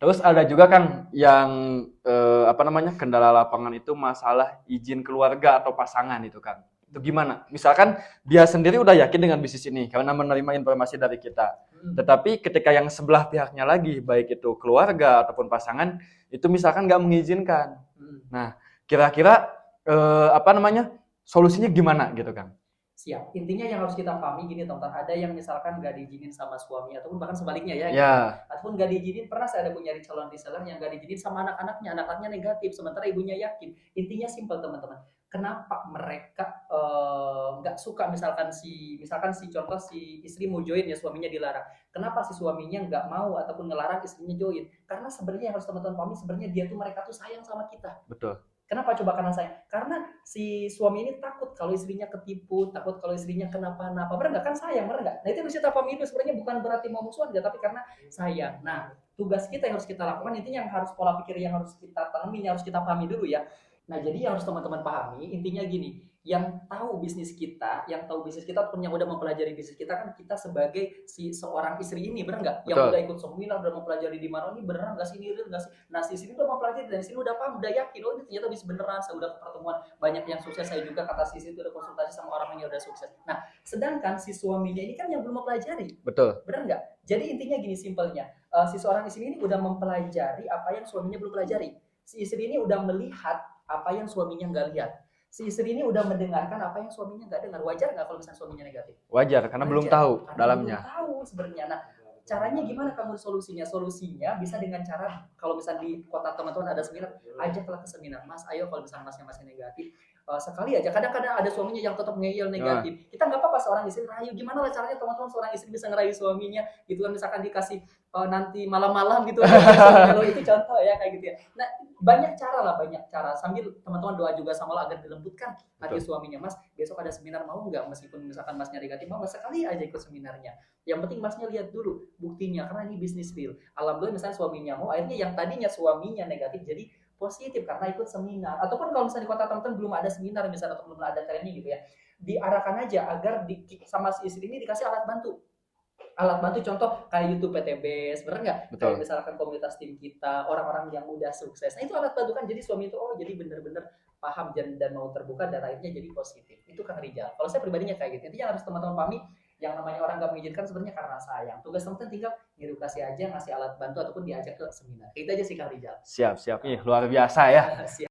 Terus ada juga kan yang apa namanya, kendala lapangan itu masalah izin keluarga atau pasangan itu kan. Itu gimana? Misalkan dia sendiri udah yakin dengan bisnis ini karena menerima informasi dari kita. Tetapi ketika yang sebelah pihaknya lagi, baik itu keluarga ataupun pasangan, itu misalkan nggak mengizinkan. Nah, kira-kira apa namanya, solusinya gimana gitu kan? Siap. Intinya yang harus kita pahami gini teman-teman, ada yang misalkan nggak diizinin sama suami ataupun bahkan sebaliknya ya gitu ya. Ya, Ataupun nggak diizinin, pernah saya ada punya calon reseller yang nggak diizinin sama anak-anaknya, anak-anaknya negatif, sementara ibunya yakin. Intinya simpel teman-teman. Kenapa mereka nggak suka misalkan si contoh si istri mau join ya suaminya dilarang. Kenapa si suaminya nggak mau ataupun ngelarang istrinya join? Karena sebenarnya yang harus teman-teman pahami sebenarnya dia tuh mereka tuh sayang sama kita. betul. Kenapa coba? Karena saya, karena si suami ini takut kalau istrinya ketipu, takut kalau istrinya kenapa-napa. Benar nggak? Kan sayang, benar nggak? Nah itu harus kita pahami itu sebenarnya bukan berarti mau musuhan, tapi karena sayang. Nah tugas kita yang harus kita lakukan, intinya yang harus pola pikir yang harus kita tanami, yang harus kita pahami dulu ya. Nah jadi yang harus teman-teman pahami, intinya gini, yang tahu bisnis kita, ataupun yang udah mempelajari bisnis kita kan kita sebagai si seorang istri ini, benar nggak? Yang udah Betul. ikut seminar, udah mempelajari di mana ini beneran nggak sih, ini real nggak sih? Nah si sini udah mempelajari dan sini udah paham, udah yakin, oh ini ternyata bisa beneran. Saya udah ke pertemuan banyak yang sukses, saya juga kata si itu udah konsultasi sama orang yang udah sukses. Nah sedangkan si suaminya ini kan yang belum mempelajari, Betul. benar nggak? Jadi intinya gini simpelnya, si seorang istri ini udah mempelajari apa yang suaminya belum pelajari. Si istri ini udah melihat apa yang suaminya nggak lihat. Si istri ini udah mendengarkan apa yang suaminya nggak dengar. Wajar nggak kalau misalnya suaminya negatif? Wajar karena belum Wajar, tahu karena belum dalamnya. tahu sebenarnya. Nah, caranya gimana kamu solusinya? Solusinya bisa dengan cara kalau misalnya di kota teman-teman ada seminar, ajaklah ke seminar. Mas, ayo kalau misalnya masnya masih negatif, sekali aja. Kadang-kadang ada suaminya yang tetap ngeyel Nah, negatif. Kita nggak apa-apa seorang istri rayu. Gimana lah caranya teman-teman seorang istri bisa ngerayu suaminya? Gitu kan misalkan dikasih nanti malam-malam gitu aja suaminya itu contoh ya kayak gitu ya. Nah, banyak cara lah, banyak cara. Sambil teman-teman doa juga sama Allah agar dilembutkan hati betul. suaminya. Mas, besok ada seminar mau nggak? Meskipun misalkan masnya negatif, mau nggak sekali aja ikut seminarnya. Yang penting masnya lihat dulu buktinya karena ini bisnis real. Alhamdulillah misalnya suaminya mau, akhirnya yang tadinya suaminya negatif jadi positif karena ikut seminar. Ataupun kalau misalnya di kota teman-teman belum ada seminar misalnya atau belum ada training gitu ya, diarahkan aja agar sama si istri ini dikasih alat bantu contoh kayak YouTube PTB sebenarnya nggak kayak Betul. misalkan komunitas tim kita orang-orang yang udah sukses. Nah itu alat bantu kan jadi suami itu oh jadi bener-bener paham dan mau terbuka dan akhirnya jadi positif itu Kang Rijal. Kalau saya pribadinya kayak gitu intinya harus teman-teman pahami yang namanya orang nggak mengizinkan sebenarnya karena sayang. Tugas teman-teman tinggal ngedukasi aja ngasih alat bantu ataupun diajak ke seminar. Itu aja sih Kang Rijal. Siap, siap. Ih, luar biasa ya. Siap.